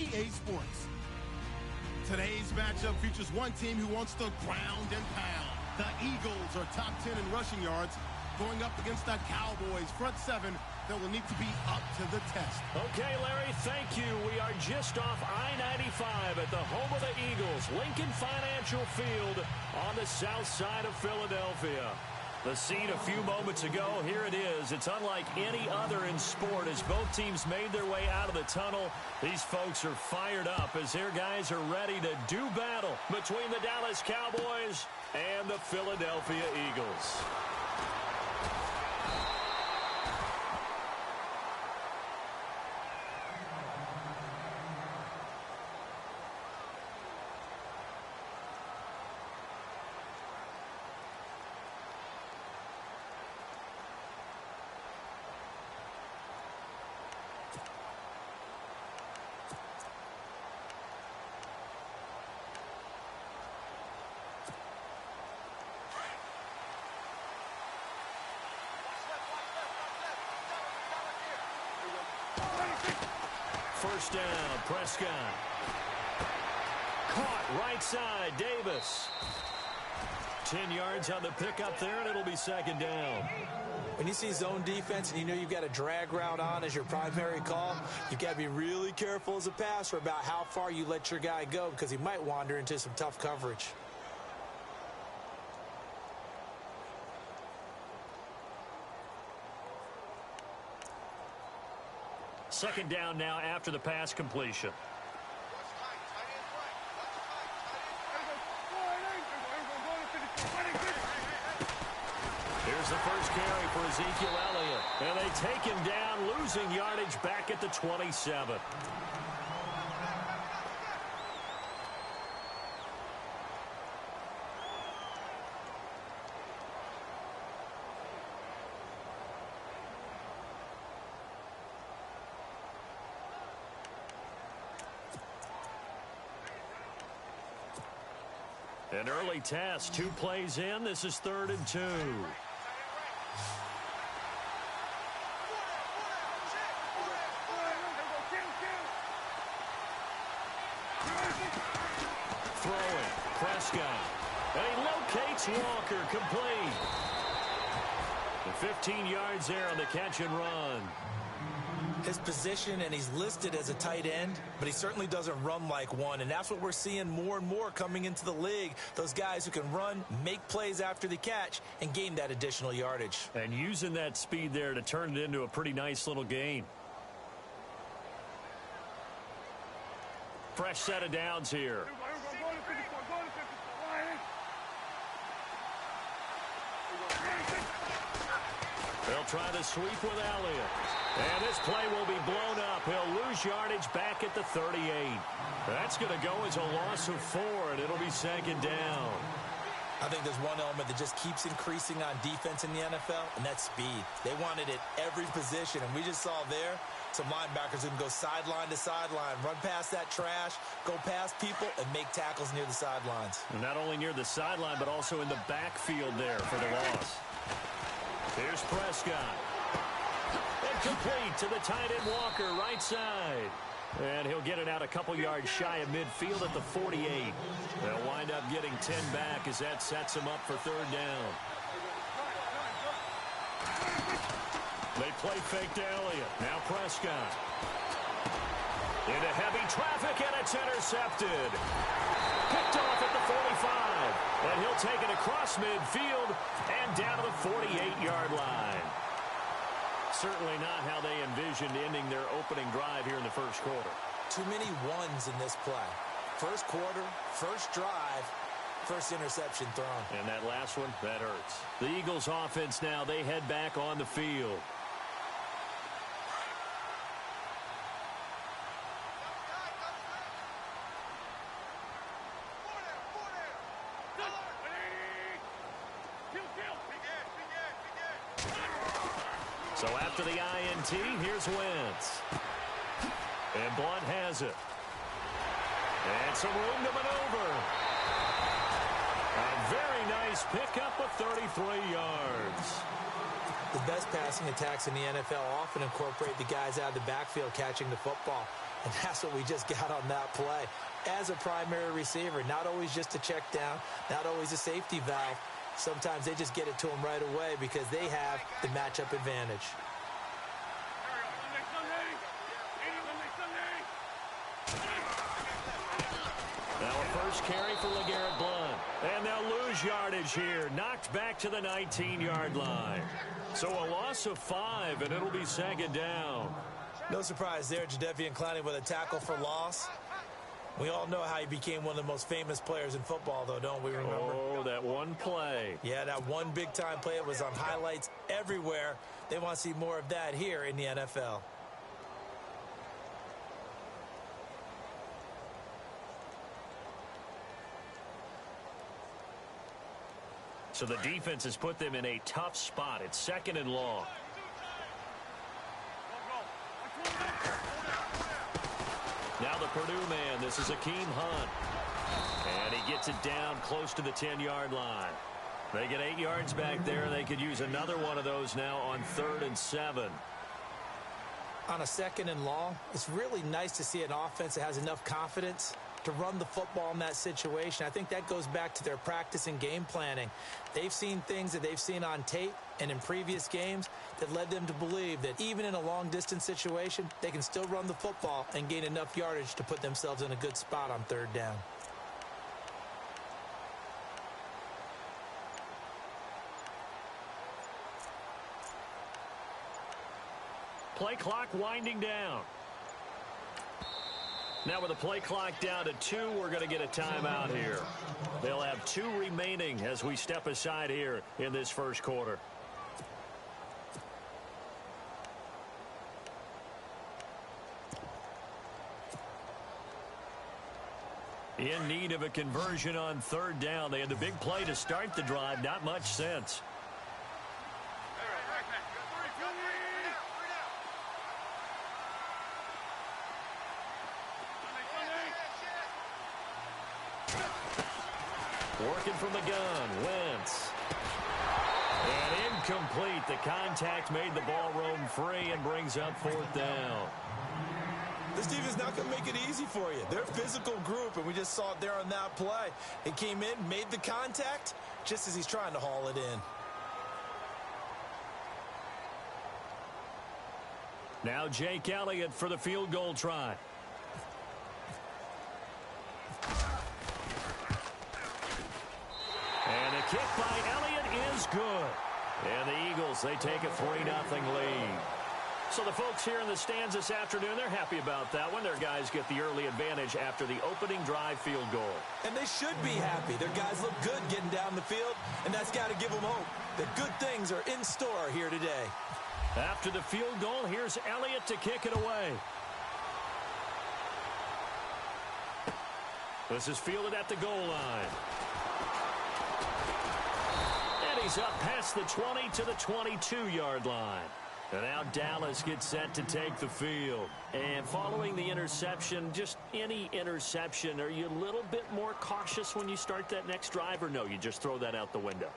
EA Sports. Today's matchup features one team who wants to ground and pound. The Eagles are top 10 in rushing yards, going up against the Cowboys front seven that will need to be up to the test. Okay, Larry, thank you. We are just off I-95 at the home of the Eagles, Lincoln Financial Field on the south side of Philadelphia. The scene a few moments ago, here it is. It's unlike any other in sport as both teams made their way out of the tunnel. These folks are fired up as their guys are ready to do battle between the Dallas Cowboys and the Philadelphia Eagles. First down, Prescott. Caught right side, Davis. 10 yards on the pickup there, and it'll be second down. When you see zone defense and you know you've got a drag route on as your primary call, you've got to be really careful as a passer about how far you let your guy go because he might wander into some tough coverage. Second down now after the pass completion. Here's the first carry for Ezekiel Elliott. And they take him down, losing yardage back at the 27. An early test, 2 plays in. This is 3rd and 2. Throwing, Prescott. And he locates Walker, complete. And 15 yards there on the catch and run. His position, and he's listed as a tight end, but he certainly doesn't run like one, and that's what we're seeing more and more coming into the league. Those guys who can run, make plays after the catch, and gain that additional yardage. And using that speed there to turn it into a pretty nice little gain. Fresh set of downs here. They'll try the sweep with Elliott. And this play will be blown up. He'll lose yardage back at the 38. That's going to go as a loss of 4, and it'll be second down. I think there's one element that just keeps increasing on defense in the NFL, and that's speed. They want it at every position, and we just saw there some linebackers who can go sideline to sideline, run past that trash, go past people, and make tackles near the sidelines. And not only near the sideline, but also in the backfield there for the loss. Here's Prescott. And complete to the tight end Walker, right side. And he'll get it out a couple yards shy of midfield at the 48. They'll wind up getting 10 back as that sets them up for 3rd down. They play fake to Elliott. Now Prescott. Into heavy traffic, and it's intercepted. Picked off at the 45. And he'll take it across midfield and down to the 48-yard line. Certainly not how they envisioned ending their opening drive here in the first quarter. Too many ones in this play. First quarter, first drive, first interception thrown. And that last one, that hurts. The Eagles offense now, they head back on the field. So after the INT, here's Wentz. And Blunt has it. And some room to maneuver. A very nice pickup of 33 yards. The best passing attacks in the NFL often incorporate the guys out of the backfield catching the football. And that's what we just got on that play. As a primary receiver, not always just a check down, not always a safety valve. Sometimes they just get it to them right away because they have the matchup advantage. Now a first carry for LeGarrette Blount. And they'll lose yardage here. Knocked back to the 19-yard line. So a loss of 5, and it'll be second down. No surprise there, Jadeveon Clowney with a tackle for loss. We all know how he became one of the most famous players in football, though, don't we remember? Oh, that one play. Yeah, that one big-time play. It was on highlights everywhere. They want to see more of that here in the NFL. So the defense has put them in a tough spot. It's second and long. Now the Purdue man. This is Akeem Hunt. And he gets it down close to the 10-yard line. They get 8 yards back there. They could use another one of those now on 3rd and 7. On a second and long, it's really nice to see an offense that has enough confidence to run the football in that situation. I think that goes back to their practice and game planning. They've seen things that they've seen on tape and in previous games that led them to believe that even in a long-distance situation, they can still run the football and gain enough yardage to put themselves in a good spot on 3rd down. Play clock winding down. Now with the play clock down to 2, we're going to get a timeout here. They'll have 2 remaining as we step aside here in this first quarter. In need of a conversion on 3rd down. They had the big play to start the drive. Not much sense. Working from the gun, Wentz. And incomplete. The contact made the ball roam free and brings up 4th down. This defense not going to make it easy for you. They're a physical group, and we just saw it there on that play. It came in, made the contact, just as he's trying to haul it in. Now Jake Elliott for the field goal try. And the kick by Elliott is good. And the Eagles, they take a 3-0 lead. So the folks here in the stands this afternoon, they're happy about that one. Their guys get the early advantage after the opening drive field goal. And they should be happy. Their guys look good getting down the field, and that's got to give them hope that good things are in store here today. After the field goal, here's Elliott to kick it away. This is fielded at the goal line. And he's up past the 20 to the 22-yard line. And now Dallas gets set to take the field. And following the interception, just any interception, are you a little bit more cautious when you start that next drive, or no, you just throw that out the window?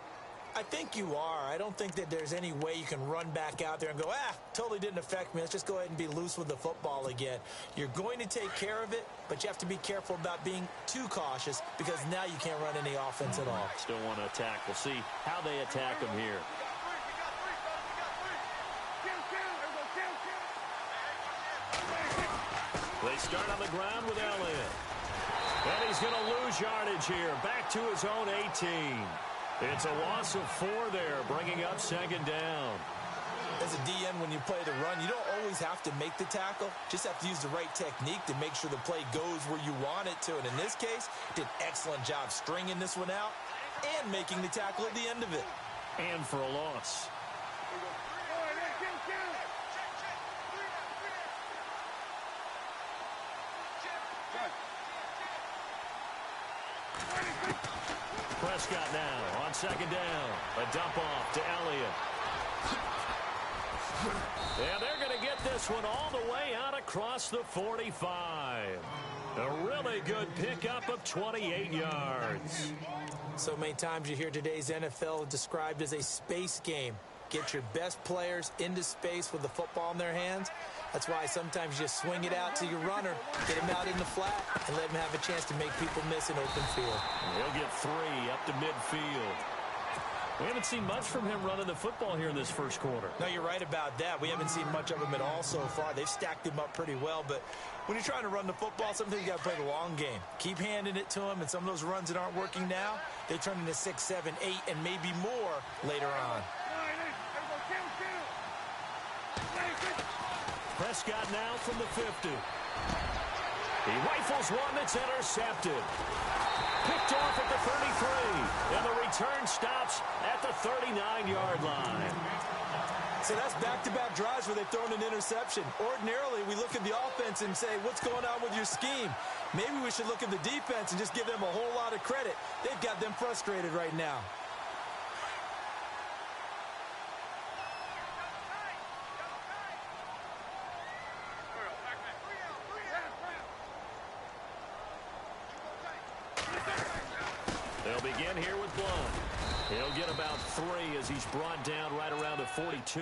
I think you are. I don't think that there's any way you can run back out there and go, totally didn't affect me. Let's just go ahead and be loose with the football again. You're going to take care of it, but you have to be careful about being too cautious because now you can't run any offense at all. Still want to attack. We'll see how they attack them here. They start on the ground with Elliott. And he's going to lose yardage here. Back to his own 18. It's a loss of 4 there, bringing up 2nd down. As a DN, when you play the run, you don't always have to make the tackle. Just have to use the right technique to make sure the play goes where you want it to. And in this case, did an excellent job stringing this one out and making the tackle at the end of it. And for a loss. Prescott now on 2nd down. A dump off to Elliott. And they're going to get this one all the way out across the 45. A really good pickup of 28 yards. So many times you hear today's NFL described as a space game. get your best players into space with the football in their hands. That's why sometimes you just swing it out to your runner, get him out in the flat, and let him have a chance to make people miss an open field. He'll get 3 up to midfield. We haven't seen much from him running the football here in this first quarter. No, you're right about that. We haven't seen much of him at all so far. They've stacked him up pretty well, but when you're trying to run the football, sometimes you got to play the long game. Keep handing it to him, and some of those runs that aren't working now, they turn into 6, 7, 8, and maybe more later on. Prescott now from the 50. He rifles one that's intercepted. Picked off at the 33, and the return stops at the 39-yard line. So that's back-to-back drives where they've thrown an interception. Ordinarily, we look at the offense and say, what's going on with your scheme? Maybe we should look at the defense and just give them a whole lot of credit. They've got them frustrated right now. They'll begin here with Blunt. He'll get about 3 as he's brought down right around the 42.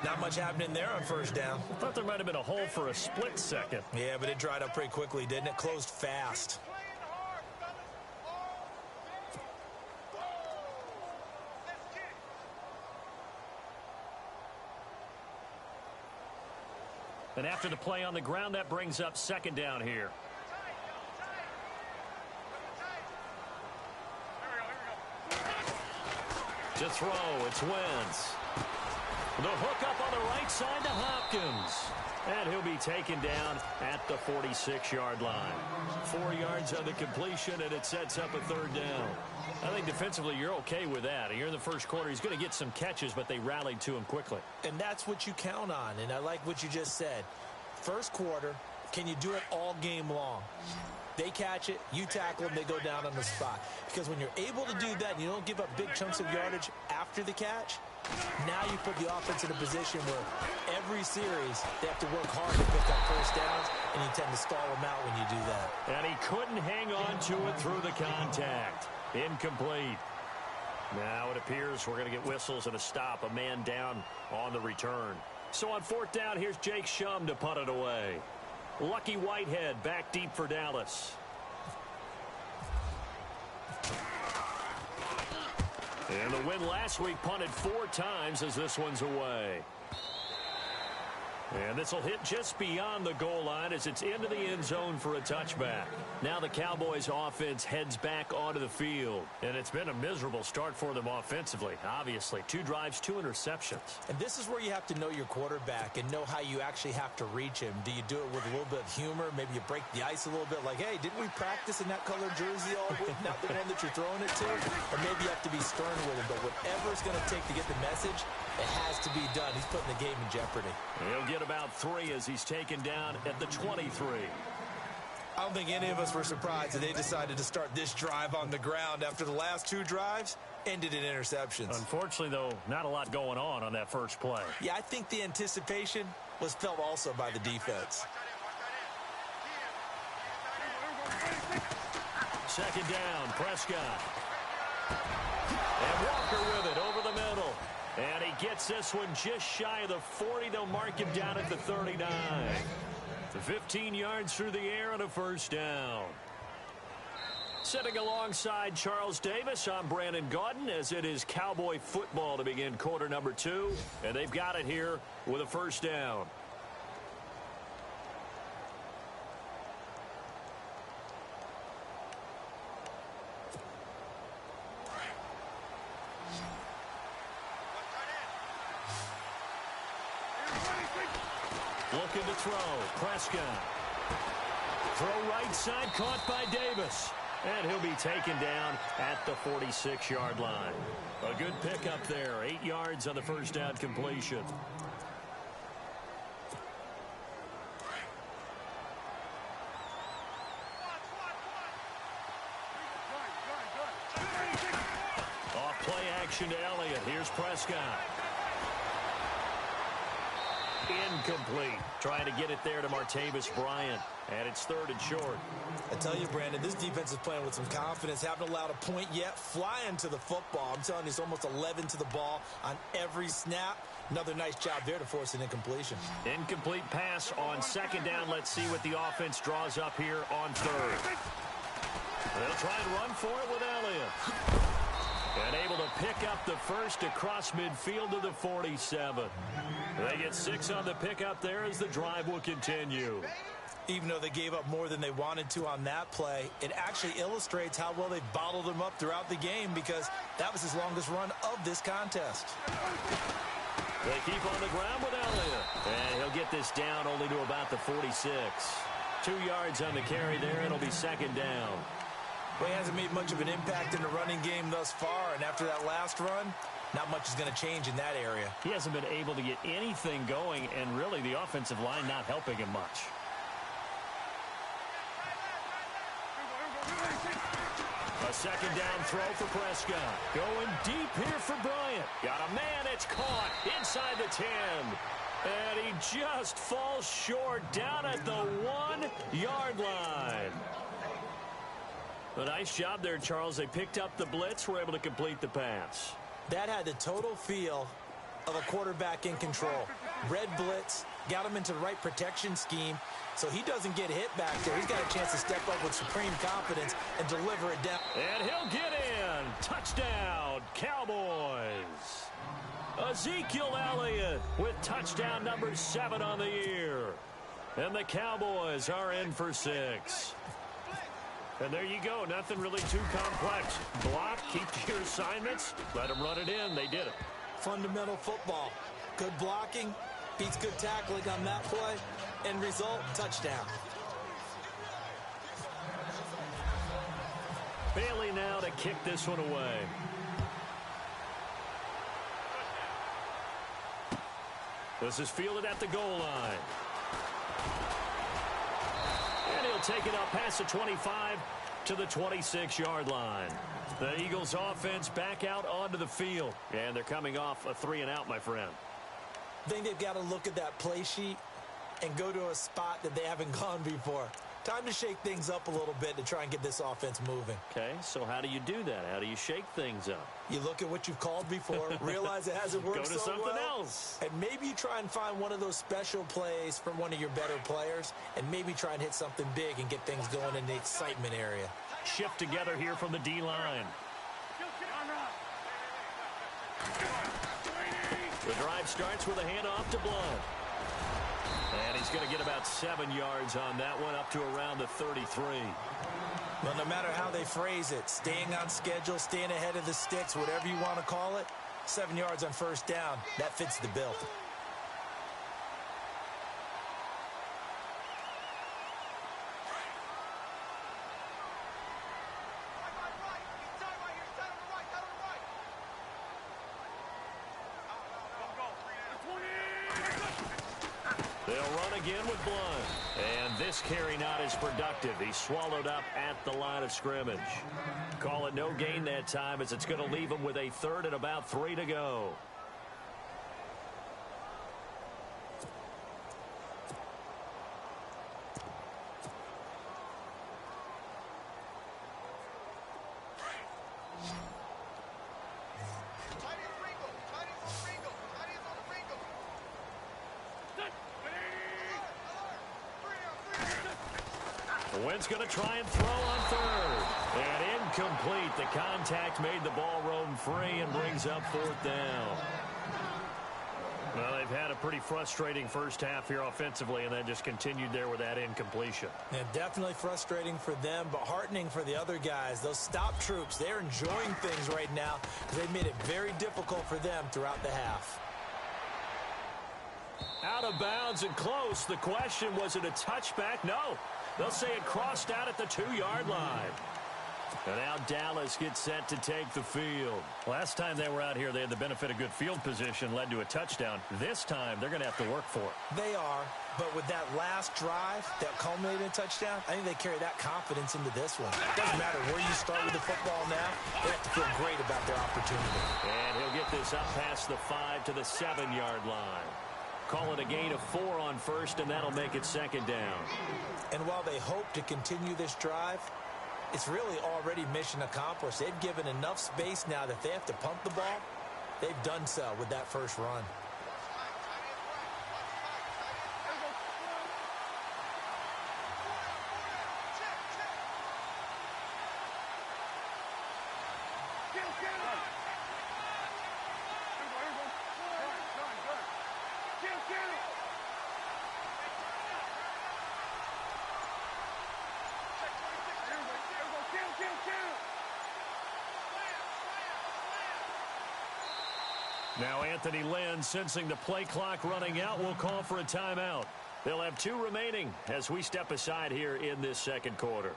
Not much happening there on first down. I thought there might have been a hole for a split second. Yeah, but it dried up pretty quickly, didn't it? Closed fast. And after the play on the ground, that brings up second down here. To throw, it's Wentz. The hook up on the right side to Hopkins. And he'll be taken down at the 46-yard line. 4 yards on the completion, and it sets up a third down. I think defensively you're okay with that. Here in the first quarter, he's going to get some catches, but they rallied to him quickly. And that's what you count on, and I like what you just said. First quarter, can you do it all game long? They catch it, you tackle them, they go down on the spot. Because when you're able to do that and you don't give up big chunks of yardage after the catch, now you put the offense in a position where every series they have to work hard to pick up first downs, and you tend to stall them out when you do that. And he couldn't hang on to it through the contact. Incomplete. Now it appears we're going to get whistles and a stop, a man down on the return. So on fourth down, here's Jake Shum to punt it away. Lucky Whitehead back deep for Dallas. And the win last week punted 4 times as this one's away. And this will hit just beyond the goal line as it's into the end zone for a touchback. Now the Cowboys offense heads back onto the field. And it's been a miserable start for them offensively, obviously. 2 drives, 2 interceptions. And this is where you have to know your quarterback and know how you actually have to reach him. Do you do it with a little bit of humor? Maybe you break the ice a little bit like, hey, didn't we practice in that colored jersey all week? Not the one that you're throwing it to? Or maybe you have to be stern with him. But whatever it's going to take to get the message, it has to be done. He's putting the game in jeopardy. He'll get about 3 as he's taken down at the 23. I don't think any of us were surprised that they decided to start this drive on the ground after the last 2 drives ended in interceptions. Unfortunately, though, not a lot going on that first play. Yeah, I think the anticipation was felt also by the defense. Second down, Prescott. And Walker with it over the middle. And he gets this one just shy of the 40. They'll mark him down at the 39. 15 yards through the air and a first down. Sitting alongside Charles Davis, I'm Brandon Gaudin as it is Cowboy football to begin quarter number 2. And they've got it here with a first down. Looking to throw, Prescott. Throw right side, caught by Davis. And he'll be taken down at the 46-yard line. A good pickup there, 8 yards on the first down completion. Off play action to Elliott. Here's Prescott. incomplete. Trying to get it there to Martavis Bryant. And it's 3rd and short. I tell you, Brandon, this defense is playing with some confidence. Haven't allowed a point yet. Flying to the football. I'm telling you, it's almost 11 to the ball on every snap. Another nice job there to force an incompletion. Incomplete pass on 2nd down. Let's see what the offense draws up here on 3rd. They'll try and run for it with Elliott. And able to pick up the first across midfield to the 47. They get 6 on the pickup there as the drive will continue. Even though they gave up more than they wanted to on that play, it actually illustrates how well they bottled them up throughout the game because that was his longest run of this contest. They keep on the ground with Elliott. And he'll get this down only to about the 46. 2 yards on the carry there. It'll be 2nd down. Well, he hasn't made much of an impact in the running game thus far, and after that last run, not much is going to change in that area. He hasn't been able to get anything going, and really the offensive line not helping him much. A 2nd down throw for Prescott. Going deep here for Bryant. Got a man, it's caught inside the 10. And he just falls short down at the 1-yard line. A nice job there, Charles. They picked up the blitz, were able to complete the pass. That had the total feel of a quarterback in control. Red blitz, got him into the right protection scheme, so he doesn't get hit back there. He's got a chance to step up with supreme confidence and deliver it down. And he'll get in. Touchdown, Cowboys. Ezekiel Elliott with touchdown number 7 on the year. And the Cowboys are in for 6. And there you go. Nothing really too complex. Block, keep to your assignments, let them run it in. They did it. Fundamental football. Good blocking, beats good tackling on that play. End result, touchdown. Bailey now to kick this one away. This is fielded at the goal line. And he'll take it up past the 25 to the 26-yard line. The Eagles offense back out onto the field. And they're coming off a 3-and-out, my friend. I think they've got to look at that play sheet and go to a spot that they haven't gone before. Time to shake things up a little bit to try and get this offense moving. Okay, so how do you do that? How do you shake things up? You look at what you've called before, realize it hasn't worked so well. Go to something else. And maybe you try and find one of those special plays from one of your better players, and maybe try and hit something big and get things going in the excitement area. Shift together here from the D-line. The drive starts with a handoff to Blunt. And he's going to get about 7 yards on that one, up to around the 33. Well, no matter how they phrase it, staying on schedule, staying ahead of the sticks, whatever you want to call it, 7 yards on 1st down, that fits the bill. They'll run again with Blunt. And this carry not as productive. He's swallowed up at the line of scrimmage. Call it no gain that time as it's going to leave him with a 3rd and about 3 to go. Wynn's going to try and throw on 3rd. And incomplete. The contact made the ball roam free and brings up 4th down. Well, they've had a pretty frustrating first half here offensively, and then just continued there with that incompletion. Yeah, definitely frustrating for them, but heartening for the other guys. Those stop troops, they're enjoying things right now because they've made it very difficult for them throughout the half. Out of bounds and close. The question, was it a touchback? No. They'll say it crossed out at the 2-yard line. And now Dallas gets set to take the field. Last time they were out here, they had the benefit of good field position, led to a touchdown. This time, they're going to have to work for it. They are, but with that last drive that culminated in a touchdown, I think they carry that confidence into this one. It doesn't matter where you start with the football now. They have to feel great about their opportunity. And he'll get this up past the 5 to the 7-yard line. Call it a gain of 4 on first, and that'll make it second down. And while they hope to continue this drive, it's really already mission accomplished. They've given enough space now that if they have to punt the ball, they've done so with that first run. Now Anthony Lynn, sensing the play clock running out, will call for a timeout. They'll have 2 remaining as we step aside here in this second quarter.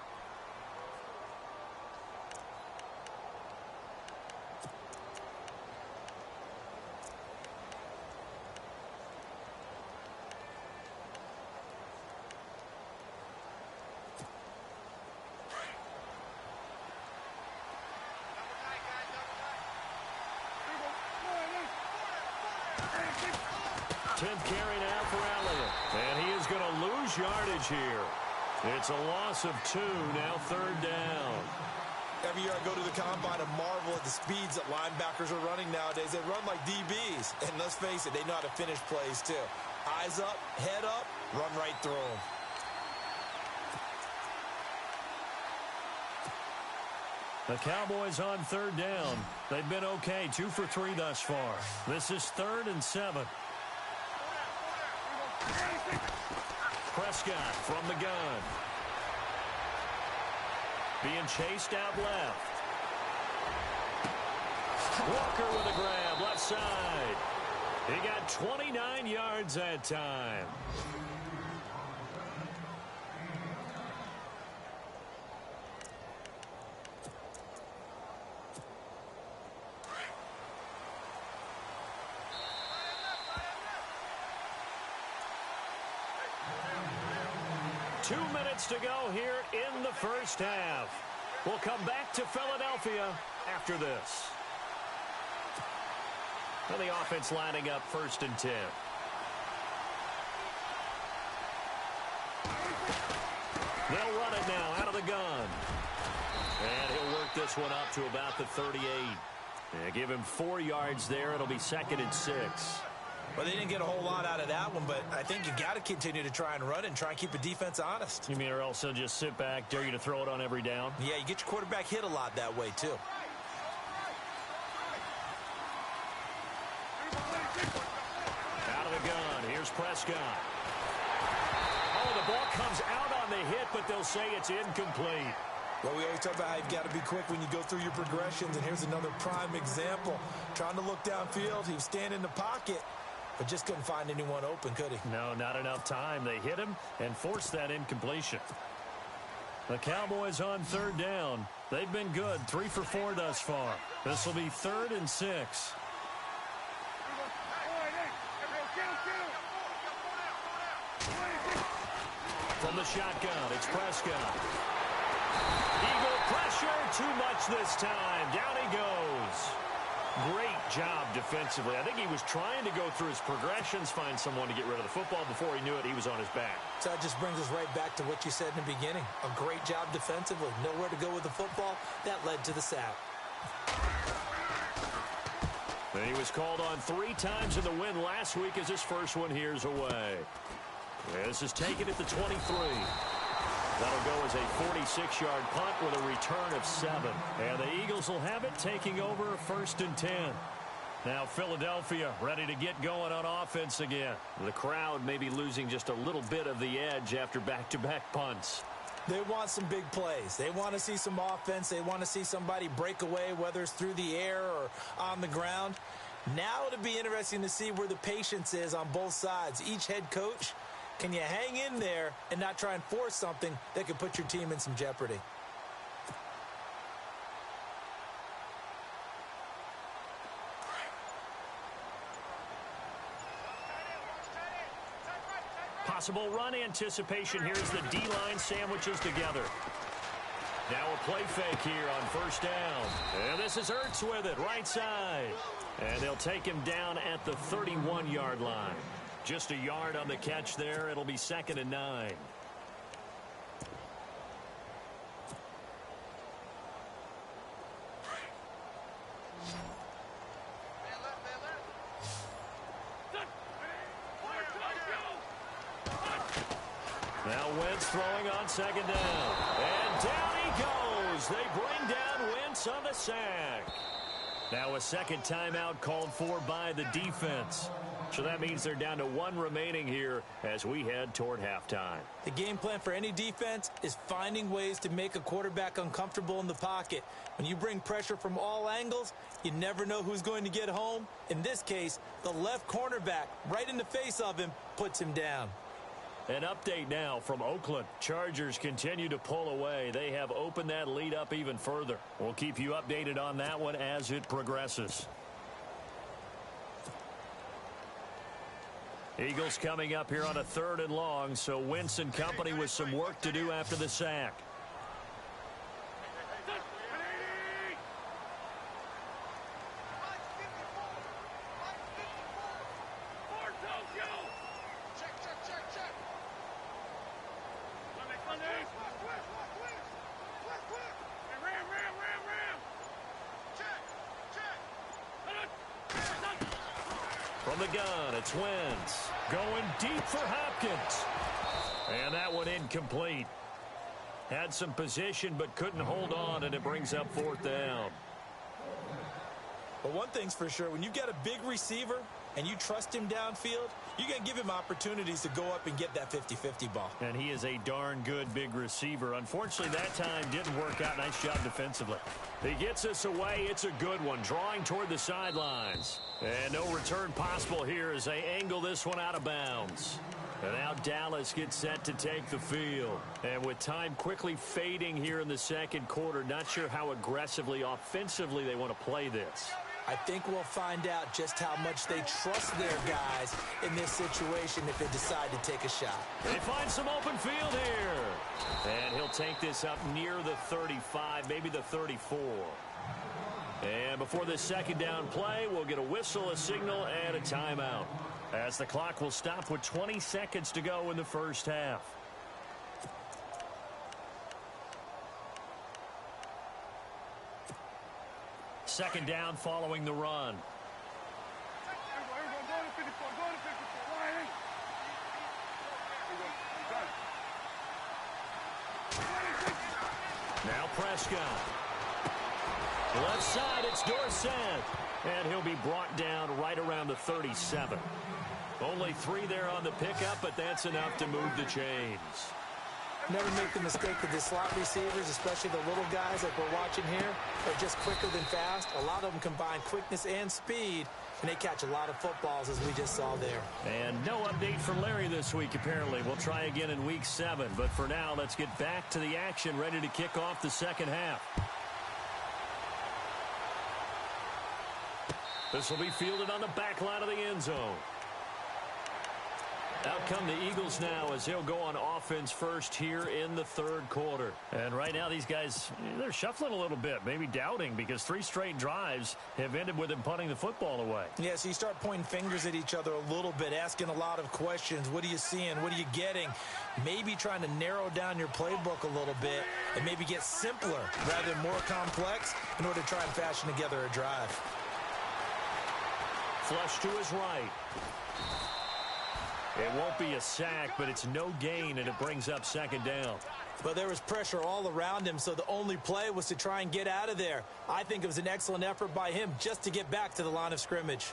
Carry now for Elliott. And he is going to lose yardage here. It's a loss of 2, now third down. Every year I go to the combine and marvel at the speeds that linebackers are running nowadays. They run like DBs. And let's face it, they know how to finish plays too. Eyes up, head up, run right through them. The Cowboys on third down. They've been okay, 2 for 3 thus far. This is 3rd and 7. Prescott from the gun. Being chased out left. Walker with a grab, left side. He got 29 yards that time. To go here in the first half. We'll come back to Philadelphia after this. And the offense lining up 1st and 10. They'll run it now out of the gun. And he'll work this one up to about the 38. And give him 4 yards there. It'll be 2nd and 6. Well, they didn't get a whole lot out of that one, but I think you got to continue to try and run it and try and keep the defense honest. You mean or else they'll just sit back, dare you to throw it on every down? Yeah, you get your quarterback hit a lot that way, too. Out of the gun. Here's Prescott. Oh, the ball comes out on the hit, but they'll say it's incomplete. Well, we always talk about how you've got to be quick when you go through your progressions, and here's another prime example. Trying to look downfield, he was standing in the pocket, but just couldn't find anyone open, could he? No, not enough time. They hit him and forced that incompletion. The Cowboys on third down. They've been good, 3 for 4 thus far. This will be 3rd and 6. From the shotgun, it's Prescott. Eagle pressure, too much this time. Down he goes. Great job defensively. I think he was trying to go through his progressions, find someone to get rid of the football. Before he knew it, he was on his back. So that just brings us right back to what you said in the beginning. A great job defensively. Nowhere to go with the football. That led to the sack. And he was called on 3 times in the win last week as his first one here's away. This is taken at the 23. That'll go as a 46-yard punt with a return of 7. And the Eagles will have it, taking over 1st and 10. Now Philadelphia ready to get going on offense again. The crowd may be losing just a little bit of the edge after back-to-back punts. They want some big plays. They want to see some offense. They want to see somebody break away, whether it's through the air or on the ground. Now it'll be interesting to see where the patience is on both sides. Each head coach, can you hang in there and not try and force something that could put your team in some jeopardy? Possible run anticipation here as the D-line sandwiches together. Now a play fake here on first down. And this is Ertz with it, right side. And they'll take him down at the 31-yard line. Just a yard on the catch there. It'll be 2nd and 9. Now Wentz throwing on 2nd down. And down he goes. They bring down Wentz on the sack. Now a second timeout called for by the defense. So that means they're down to 1 remaining here as we head toward halftime. The game plan for any defense is finding ways to make a quarterback uncomfortable in the pocket. When you bring pressure from all angles, you never know who's going to get home. In this case, the left cornerback, right in the face of him, puts him down. An update now from Oakland. Chargers continue to pull away. They have opened that lead up even further. We'll keep you updated on that one as it progresses. Eagles coming up here on a 3rd and long, so Wentz and company with some work to do after the sack. From the gun, it's Wentz. Going deep for Hopkins. And that one incomplete. Had some position but couldn't hold on, and it brings up 4th down. But one thing's for sure, when you've got a big receiver and you trust him downfield, you're going to give him opportunities to go up and get that 50-50 ball. And he is a darn good big receiver. Unfortunately, that time didn't work out. Nice job defensively. He gets us away. It's a good one, drawing toward the sidelines. And no return possible here as they angle this one out of bounds. And now Dallas gets set to take the field. And with time quickly fading here in the 2nd quarter, not sure how aggressively, offensively they want to play this. I think we'll find out just how much they trust their guys in this situation if they decide to take a shot. They find some open field here. And he'll take this up near the 35, maybe the 34. And before this 2nd down play, we'll get a whistle, a signal, and a timeout, as the clock will stop with 20 seconds to go in the 1st half. Second down following the run. Now Prescott. Left side, it's Dorsett. And he'll be brought down right around the 37. Only 3 there on the pickup, but that's enough to move the chains. Never make the mistake that the slot receivers, especially the little guys like we're watching here, are just quicker than fast. A lot of them combine quickness and speed, and they catch a lot of footballs, as we just saw there. And no update from Larry this week, apparently. We'll try again in week 7. But for now, let's get back to the action, ready to kick off the 2nd half. This will be fielded on the back line of the end zone. Out come the Eagles now as they'll go on offense first here in the 3rd quarter. And right now these guys, they're shuffling a little bit, maybe doubting, because 3 straight drives have ended with them punting the football away. Yeah, so you start pointing fingers at each other a little bit, asking a lot of questions. What are you seeing? What are you getting? Maybe trying to narrow down your playbook a little bit and maybe get simpler rather than more complex in order to try and fashion together a drive. Flush to his right. It won't be a sack, but it's no gain, and it brings up 2nd down. But there was pressure all around him, so the only play was to try and get out of there. I think it was an excellent effort by him just to get back to the line of scrimmage.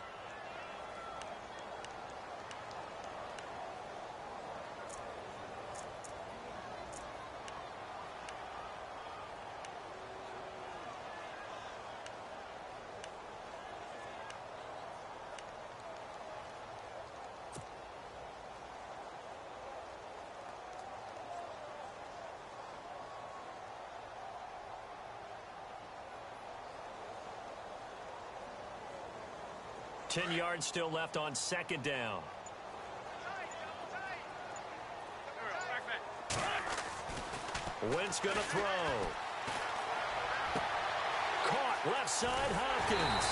Ten yards still left on 2nd down. Wentz going to throw. Caught left side, Hopkins.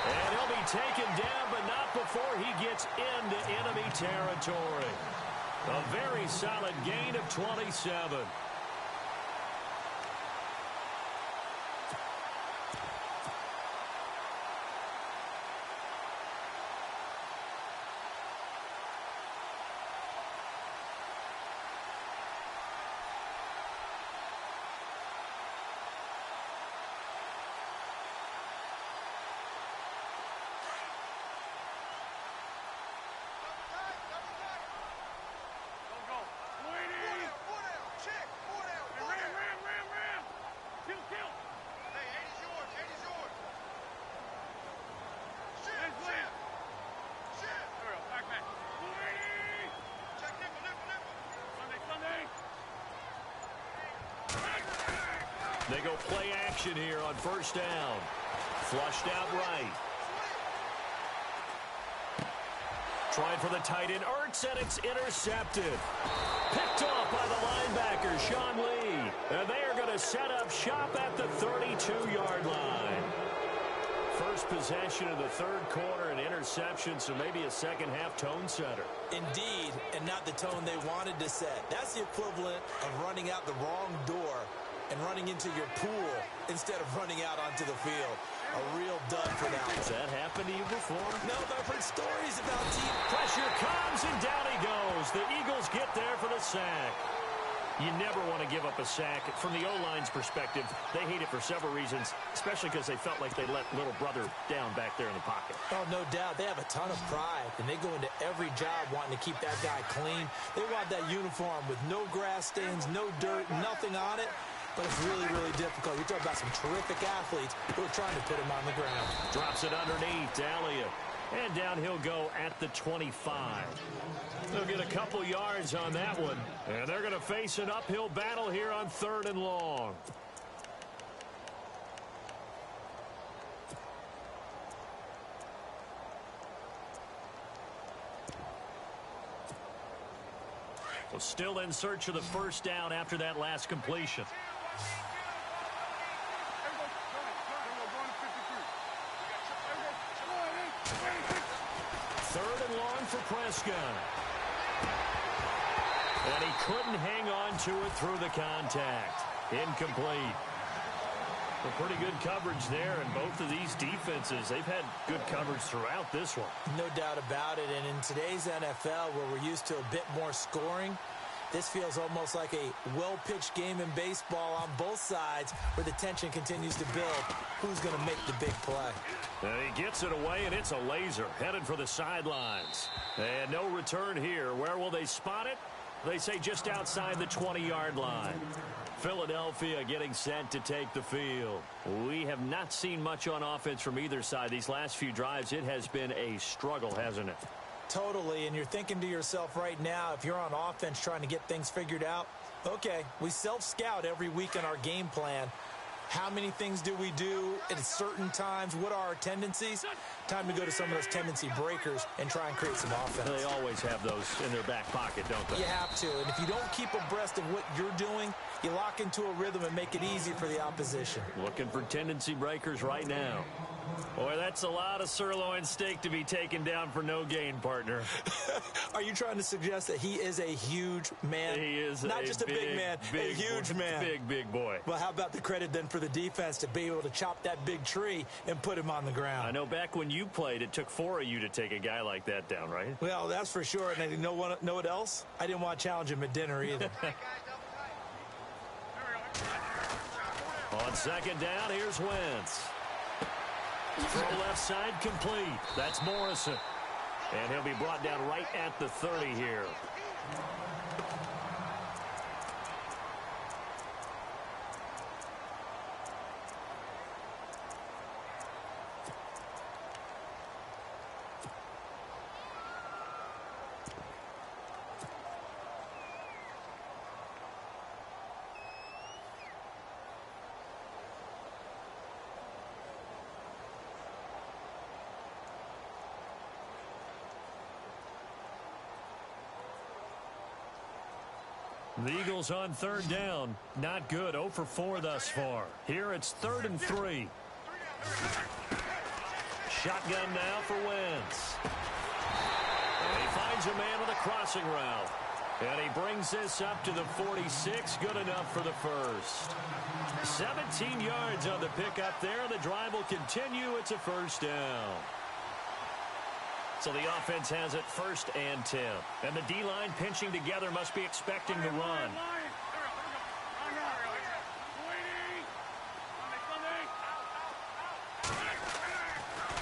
And he'll be taken down, but not before he gets into enemy territory. A very solid gain of 27. They go play action here on first down. Flushed out right. Trying for the tight end, Ertz, and it's intercepted. Picked off by the linebacker, Sean Lee. And they are going to set up shop at the 32-yard line. First possession of the third quarter, an interception, so maybe a second-half tone setter. Indeed, and not the tone they wanted to set. That's the equivalent of running out the wrong door and running into your pool instead of running out onto the field. A real dud for that one. Has that happened to you before? No, but I've heard stories about team. Pressure comes, and down he goes. The Eagles get there for the sack. You never want to give up a sack. From the O-line's perspective, they hate it for several reasons, especially because they felt like they let little brother down back there in the pocket. Oh, no doubt. They have a ton of pride, and they go into every job wanting to keep that guy clean. They want that uniform with no grass stains, no dirt, nothing on it. But it's really, really difficult. You're talking about some terrific athletes who are trying to put him on the ground. Drops it underneath, Elliott. And down he'll go at the 25. They'll get a couple yards on that one. And they're going to face an uphill battle here on 3rd and long. So still in search of the first down after that last completion. For Prescott. And he couldn't hang on to it through the contact. Incomplete. Well, pretty good coverage there, and both of these defenses, they've had good coverage throughout this one. No doubt about it, and in today's NFL, where we're used to a bit more scoring, this feels almost like a well-pitched game in baseball on both sides where the tension continues to build. Who's going to make the big play? And he gets it away, and it's a laser headed for the sidelines. And no return here. Where will they spot it? They say just outside the 20-yard line. Philadelphia getting set to take the field. We have not seen much on offense from either side. These last few drives, it has been a struggle, hasn't it? Totally, and you're thinking to yourself right now, if you're on offense trying to get things figured out, okay, we self-scout every week in our game plan. How many things do we do at certain times? What are our tendencies? Time to go to some of those tendency breakers and try and create some offense. They always have those in their back pocket, don't they? You have to, and if you don't keep abreast of what you're doing, you lock into a rhythm and make it easy for the opposition. Looking for tendency breakers right now. Boy, that's a lot of sirloin steak to be taken down for no gain, partner. Are you trying to suggest that he is a huge man? He is not just a big man, a huge man. Big boy. Well, how about the credit then for the defense to be able to chop that big tree and put him on the ground? I know back when you played, it took 4 of you to take a guy like that down, right? Well, that's for sure. And you know what else? I didn't want to challenge him at dinner either. On second down, here's Wentz. Throw left side complete. That's Morrison. And he'll be brought down right at the 30 here. The Eagles on third down. Not good. 0 for 4 thus far. Here it's 3rd and 3. Shotgun now for Wentz. And he finds a man on the crossing route. And he brings this up to the 46. Good enough for the first. 17 yards on the pickup there. The drive will continue. It's a first down. So the offense has it 1st and 10. And the D-line pinching together must be expecting the run.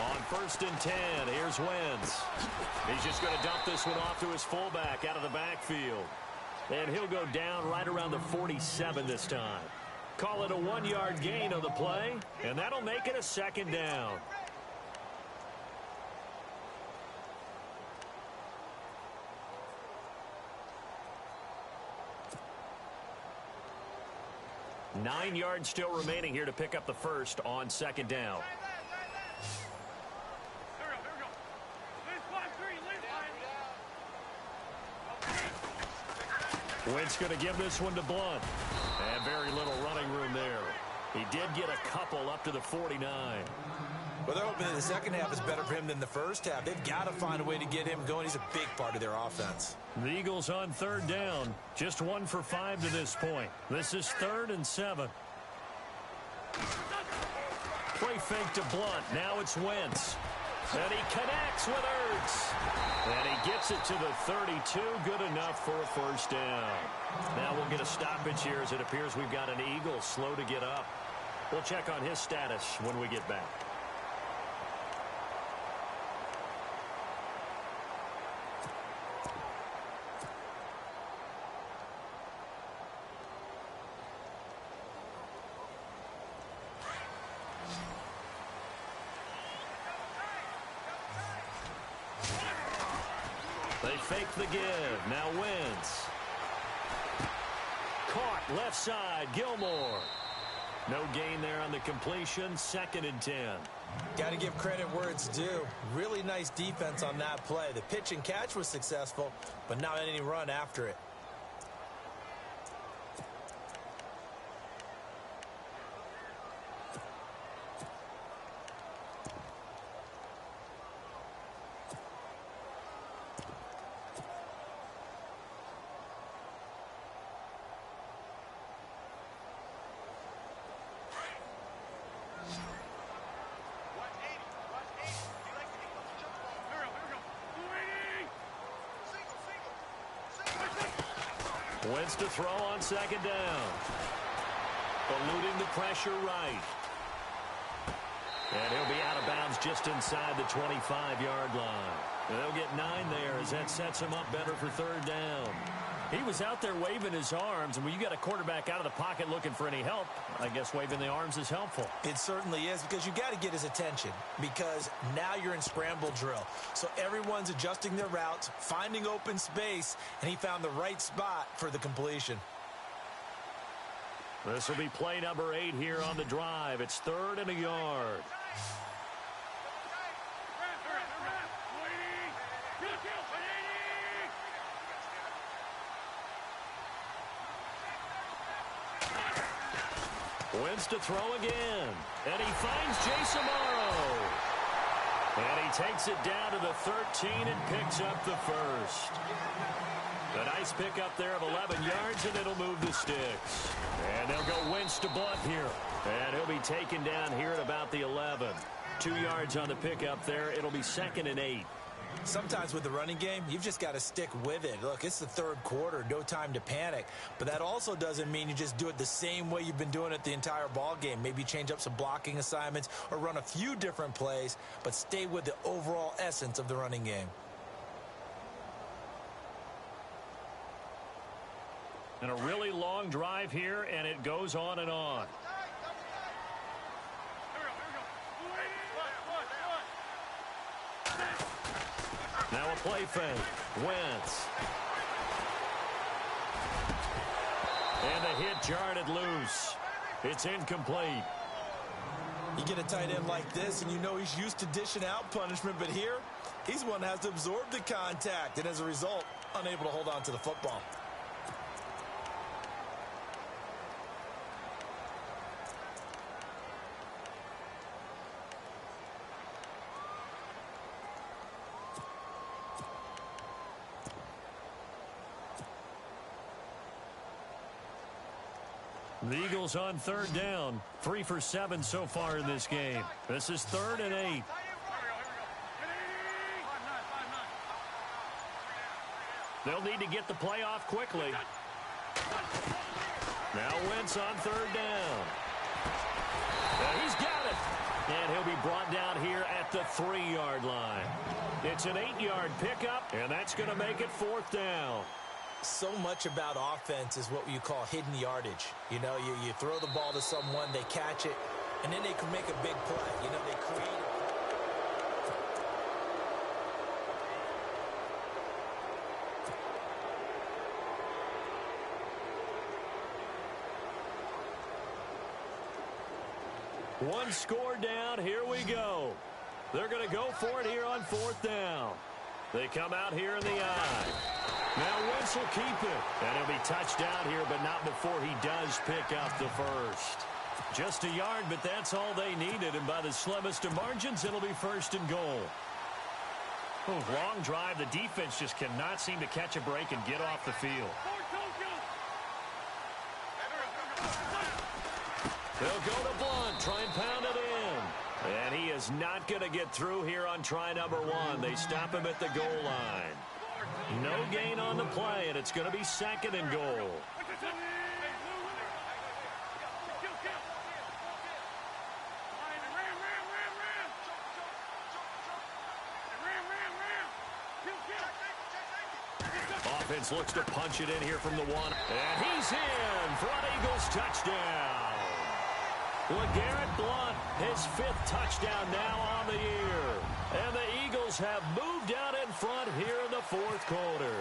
On 1st and 10, here's Wentz. He's just going to dump this one off to his fullback out of the backfield. And he'll go down right around the 47 this time. Call it a 1-yard gain on the play, and that'll make it a 2nd down. Nine yards still remaining here to pick up the first on 2nd down. Wentz going to give this one to Blunt. And very little running room there. He did get a couple up to the 49. Well, they're hoping that the second half is better for him than the first half. They've got to find a way to get him going. He's a big part of their offense. The Eagles on 3rd down. Just 1 for 5 to this point. This is 3rd and 7. Play fake to Blunt. Now it's Wentz. And he connects with Ertz. And he gets it to the 32. Good enough for a first down. Now we'll get a stoppage here as it appears we've got an Eagle slow to get up. We'll check on his status when we get back. They fake the give. Now Wentz. Caught left side. Gilmore. No gain there on the completion. 2nd and 10. Got to give credit where it's due. Really nice defense on that play. The pitch and catch was successful, but not any run after it. Wentz to throw on 2nd down. Eluding the pressure right. And he'll be out of bounds just inside the 25-yard line. And they'll get 9 there as that sets him up better for 3rd down. He was out there waving his arms, and when you got a quarterback out of the pocket looking for any help, I guess waving the arms is helpful. It certainly is, because you got to get his attention, because now you're in scramble drill. So everyone's adjusting their routes, finding open space, and he found the right spot for the completion. This will be play number 8 here on the drive. It's 3rd and a yard. Wentz to throw again. And he finds Jason Morrow. And he takes it down to the 13 and picks up the first. A nice pickup there of 11 yards, and it'll move the sticks. And they'll go Wentz to Blunt here. And he'll be taken down here at about the 11. 2 yards on the pickup there. It'll be 2nd and 8. Sometimes with the running game, you've just got to stick with it. Look, it's the 3rd quarter, no time to panic. But that also doesn't mean you just do it the same way you've been doing it the entire ball game. Maybe change up some blocking assignments or run a few different plays, but stay with the overall essence of the running game. And a really long drive here, and it goes on and on. Now a play fake. Wentz. And the hit jarred it loose. It's incomplete. You get a tight end like this, and you know he's used to dishing out punishment, but here, he's one that has to absorb the contact, and as a result, unable to hold on to the football. The Eagles on third down. 3 for 7 so far in this game. This is 3rd and 8. They'll need to get the play off quickly. Now Wentz on third down. He's got it. And he'll be brought down here at the 3-yard line. It's an 8-yard pickup, and that's going to make it 4th down. So much about offense is what you call hidden yardage. You know, you throw the ball to someone, they catch it, and then they can make a big play. You know, they create a One score down. Here we go. They're going to go for it here on 4th down. They come out here in the eye. Now Wentz will keep it. And he'll be touched down here, but not before he does pick up the first. Just a yard, but that's all they needed. And by the slimmest of margins, it'll be 1st and goal. Long drive. The defense just cannot seem to catch a break and get off the field. They'll go to Blunt, try and pound it in. And he is not going to get through here on try number 1. They stop him at the goal line. No gain on the play, and it's going to be 2nd and goal. Offense looks to punch it in here from the 1. And he's in for an Eagles touchdown. LeGarrette Blunt, his 5th touchdown now on the year. And the Eagles have moved out in front here in the 4th quarter.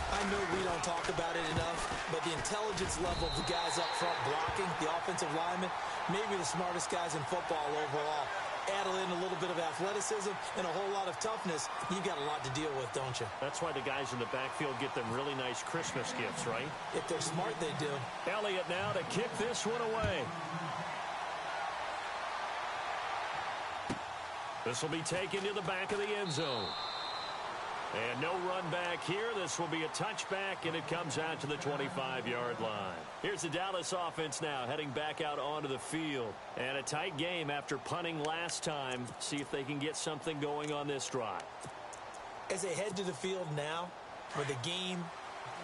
I know we don't talk about it enough, but the intelligence level of the guys up front blocking, the offensive linemen, maybe the smartest guys in football overall. Add in a little bit of athleticism and a whole lot of toughness, you've got a lot to deal with, don't you? That's why the guys in the backfield get them really nice Christmas gifts, right? If they're smart, they do. Elliott now to kick this one away. This will be taken to the back of the end zone. And no run back here. This will be a touchback, and it comes out to the 25-yard line. Here's the Dallas offense now heading back out onto the field. And a tight game after punting last time. See if they can get something going on this drive. As they head to the field now, with the game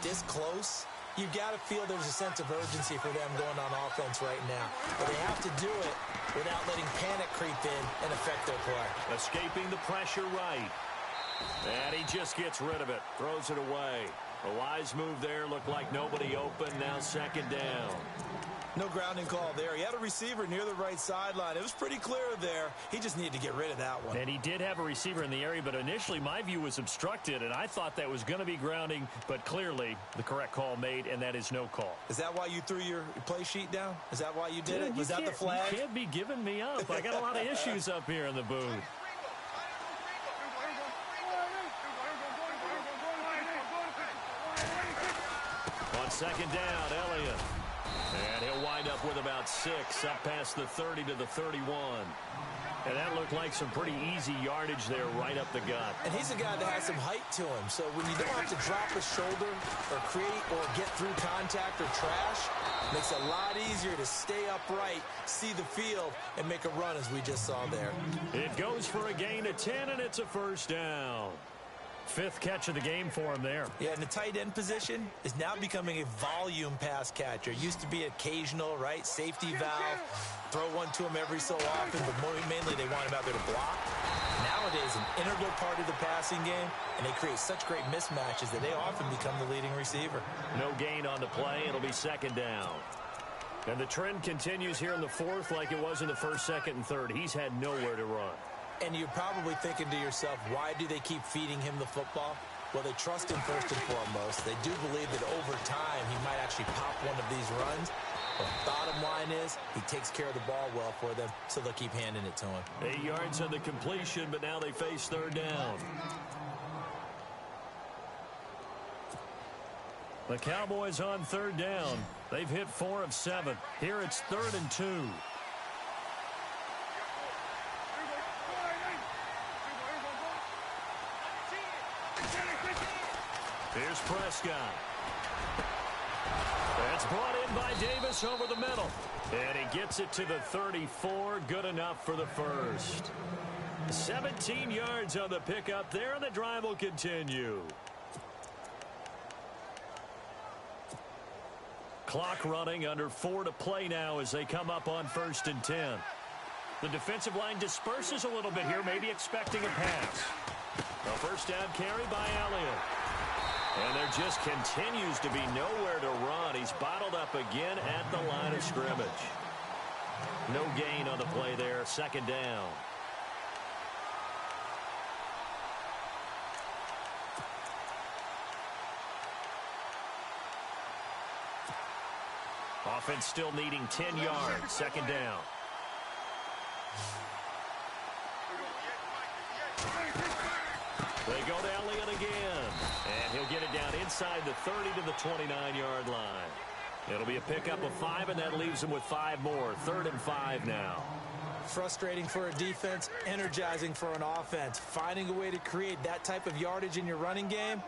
this close, you've got to feel there's a sense of urgency for them going on offense right now. But they have to do it without letting panic creep in and affect their play. Escaping the pressure right. And he just gets rid of it. Throws it away. A wise move there. Looked like nobody open. Now 2nd down. No grounding call there. He had a receiver near the right sideline. It was pretty clear there. He just needed to get rid of that one. And he did have a receiver in the area, but initially my view was obstructed, and I thought that was going to be grounding, but clearly the correct call made, and that is no call. Is that why you threw your play sheet down? Is that why you did it? Was that the flag? You can't be giving me up. I got a lot of issues up here in the booth. On 2nd down, Elliott. And he'll wind up with about 6, up past the 30 to the 31. And that looked like some pretty easy yardage there right up the gut. And he's a guy that has some height to him. So when you don't have to drop a shoulder or create or get through contact or trash, it makes it a lot easier to stay upright, see the field, and make a run as we just saw there. It goes for a gain of 10, and it's a 1st down. 5th catch of the game for him there. Yeah, and the tight end position is now becoming a volume pass catcher. Used to be occasional, right? Safety valve. Throw one to him every so often, but mainly they want him out there to block. Nowadays, an integral part of the passing game, and they create such great mismatches that they often become the leading receiver. No gain on the play. It'll be 2nd down. And the trend continues here in the 4th like it was in the 1st, 2nd, and 3rd. He's had nowhere to run. And you're probably thinking to yourself, why do they keep feeding him the football? Well, they trust him first and foremost. They do believe that over time he might actually pop one of these runs. But bottom line is he takes care of the ball well for them, so they'll keep handing it to him. 8 yards on the completion, but now they face 3rd down. The Cowboys on 3rd down. They've hit 4 of 7. Here it's 3rd and 2. Here's Prescott. It's brought in by Davis over the middle. And he gets it to the 34. Good enough for the first. 17 yards on the pickup there, and the drive will continue. Clock running, under 4 to play now as they come up on 1st and 10. The defensive line disperses a little bit here, maybe expecting a pass. A first down carry by Elliott. And there just continues to be nowhere to run. He's bottled up again at the line of scrimmage. No gain on the play there, 2nd down. Offense still needing 10 yards, 2nd down. They go to Elliott again. And he'll get it down inside the 30 to the 29-yard line. It'll be a pickup of 5, and that leaves them with 5 more. 3rd and 5 now. Frustrating for a defense, energizing for an offense. Finding a way to create that type of yardage in your running game,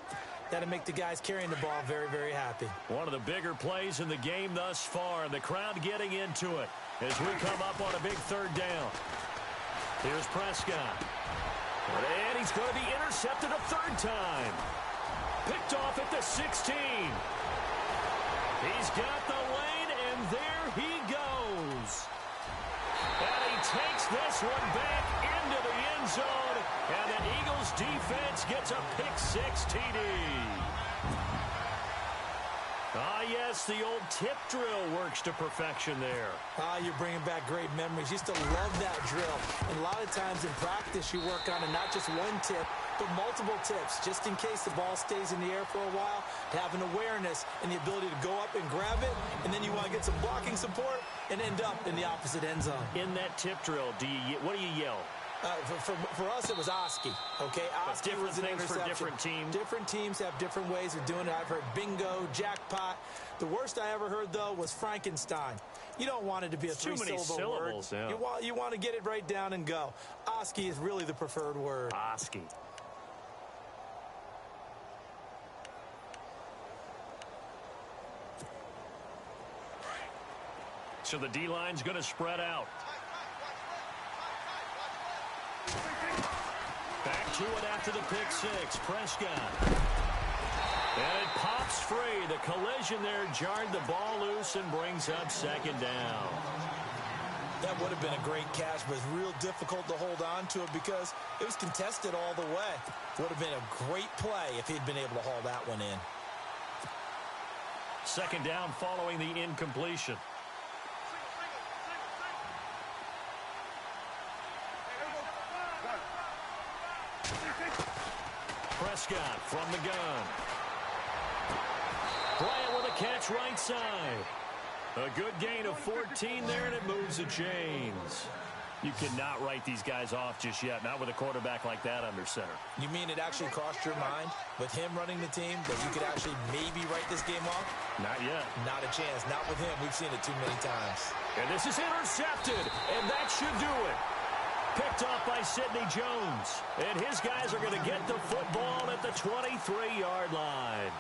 that'll make the guys carrying the ball very, very happy. One of the bigger plays in the game thus far, and the crowd getting into it as we come up on a big 3rd down. Here's Prescott. And he's going to be intercepted a 3rd time. Picked off at the 16. He's got the lane, and there he goes. And he takes this one back into the end zone, and the Eagles defense gets a pick-6 TD. Ah, yes, the old tip drill works to perfection there. Ah, you're bringing back great memories. Used to love that drill. And a lot of times in practice, you work on it, not just one tip, but multiple tips, just in case the ball stays in the air for a while, to have an awareness and the ability to go up and grab it, and then you want to get some blocking support and end up in the opposite end zone. In that tip drill, what do you yell? For us, it was Oski. Okay, Oski was an interception. For different teams. Different teams have different ways of doing it. I've heard bingo, jackpot. The worst I ever heard, though, was Frankenstein. You don't want it to be a three-syllable word. Yeah. You want to get it right down and go. Oski is really the preferred word. Oski. So the D-line's going to spread out. Back to it after the pick-6. Prescott. And it pops free. The collision there jarred the ball loose and brings up 2nd down. That would have been a great catch, but it's real difficult to hold on to it because it was contested all the way. Would have been a great play if he'd been able to haul that one in. 2nd down following the incompletion. Prescott from the gun. Bryant with a catch right side. A good gain of 14 there, and it moves the chains. You cannot write these guys off just yet, not with a quarterback like that under center. You mean it actually crossed your mind with him running the team that you could actually maybe write this game off? Not yet. Not a chance. Not with him. We've seen it too many times. And this is intercepted, and that should do it. Picked off by Sidney Jones. And his guys are going to get the football at the 23-yard line.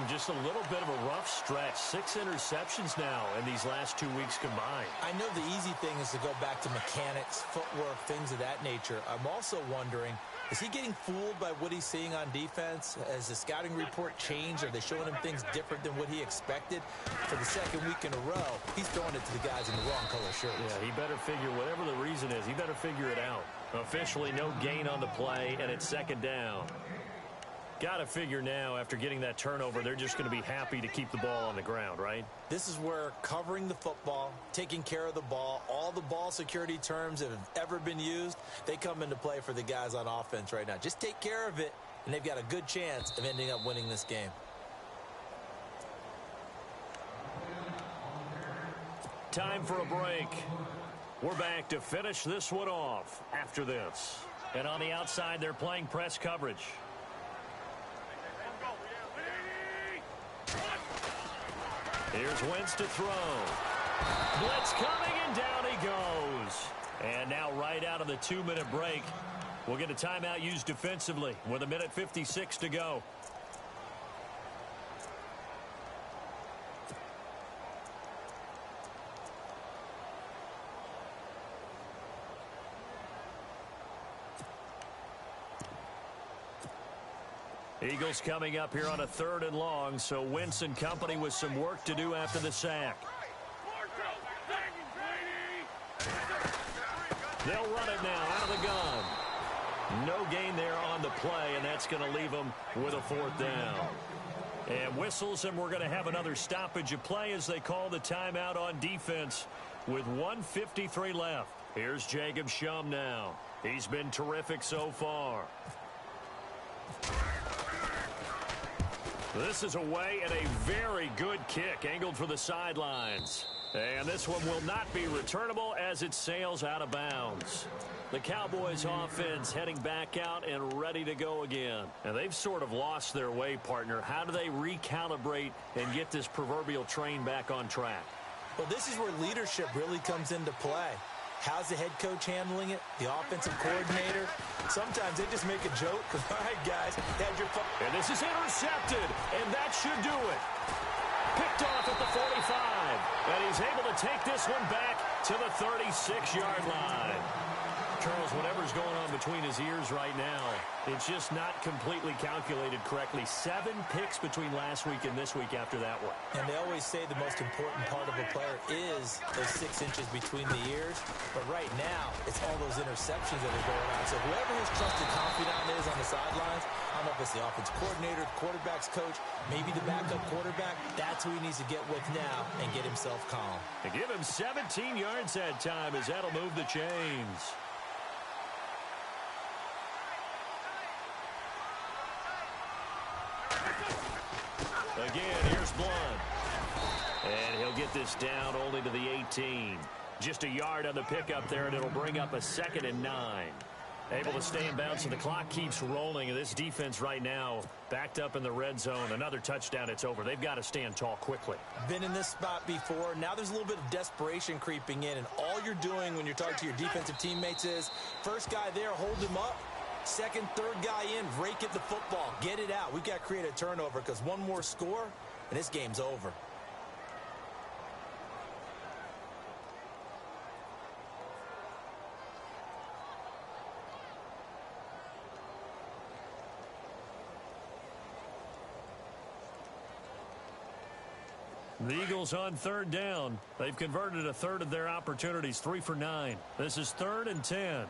Just a little bit of a rough stretch. 6 interceptions now in these last 2 weeks combined. I know the easy thing is to go back to mechanics, footwork, things of that nature. I'm also wondering, is he getting fooled by what he's seeing on defense? Has the scouting report changed? Are they showing him things different than what he expected? For the 2nd week in a row, he's throwing it to the guys in the wrong color shirts. Yeah, he better figure, whatever the reason is, he better figure it out. Officially no gain on the play, and it's 2nd down. Got to figure now, after getting that turnover, they're just going to be happy to keep the ball on the ground, right? This is where covering the football, taking care of the ball, all the ball security terms that have ever been used, they come into play for the guys on offense right now. Just take care of it, and they've got a good chance of ending up winning this game. Time for a break. We're back to finish this one off after this. And on the outside, they're playing press coverage. Here's Wentz to throw. Blitz coming, and down he goes. And now right out of the 2-minute break, we'll get a timeout used defensively with 1:56 to go. Eagles coming up here on a 3rd and long, so Wentz and company with some work to do after the sack. They'll run it now out of the gun. No gain there on the play, and that's going to leave them with a 4th down. And whistles, and we're going to have another stoppage of play as they call the timeout on defense with 1:53 left. Here's Jacob Shum now. He's been terrific so far. This is away and a very good kick angled for the sidelines. And this one will not be returnable as it sails out of bounds. The Cowboys offense heading back out and ready to go again. And they've sort of lost their way, partner. How do they recalibrate and get this proverbial train back on track? Well, this is where leadership really comes into play. How's the head coach handling it? The offensive coordinator? Sometimes they just make a joke. All right, guys, had your fun. And this is intercepted, and that should do it. Picked off at the 45, and he's able to take this one back to the 36-yard line. Charles, whatever's going on between his ears right now, it's just not completely calculated correctly. 7 picks between last week and this week after that one. And they always say the most important part of a player is those 6 inches between the ears. But right now, it's all those interceptions that are going on. So whoever his trusted confidant is on the sidelines, I don't know if it's the offensive coordinator, the quarterback's coach, maybe the backup quarterback, that's who he needs to get with now and get himself calm. To give him 17 yards that time as that'll move the chains. Again, here's Blunt. And he'll get this down only to the 18. Just a yard on the pickup there, and it'll bring up a 2nd and 9. Able to stay in bounds, so the clock keeps rolling. And this defense right now backed up in the red zone. Another touchdown, it's over. They've got to stand tall quickly. Been in this spot before. Now there's a little bit of desperation creeping in. And all you're doing when you're talking to your defensive teammates is, first guy there, hold him up. 2nd, 3rd guy in, rake at the football. Get it out. We've got to create a turnover because one more score, and this game's over. The Eagles on 3rd down. They've converted a 1/3 of their opportunities, 3 for 9. This is 3rd and 10.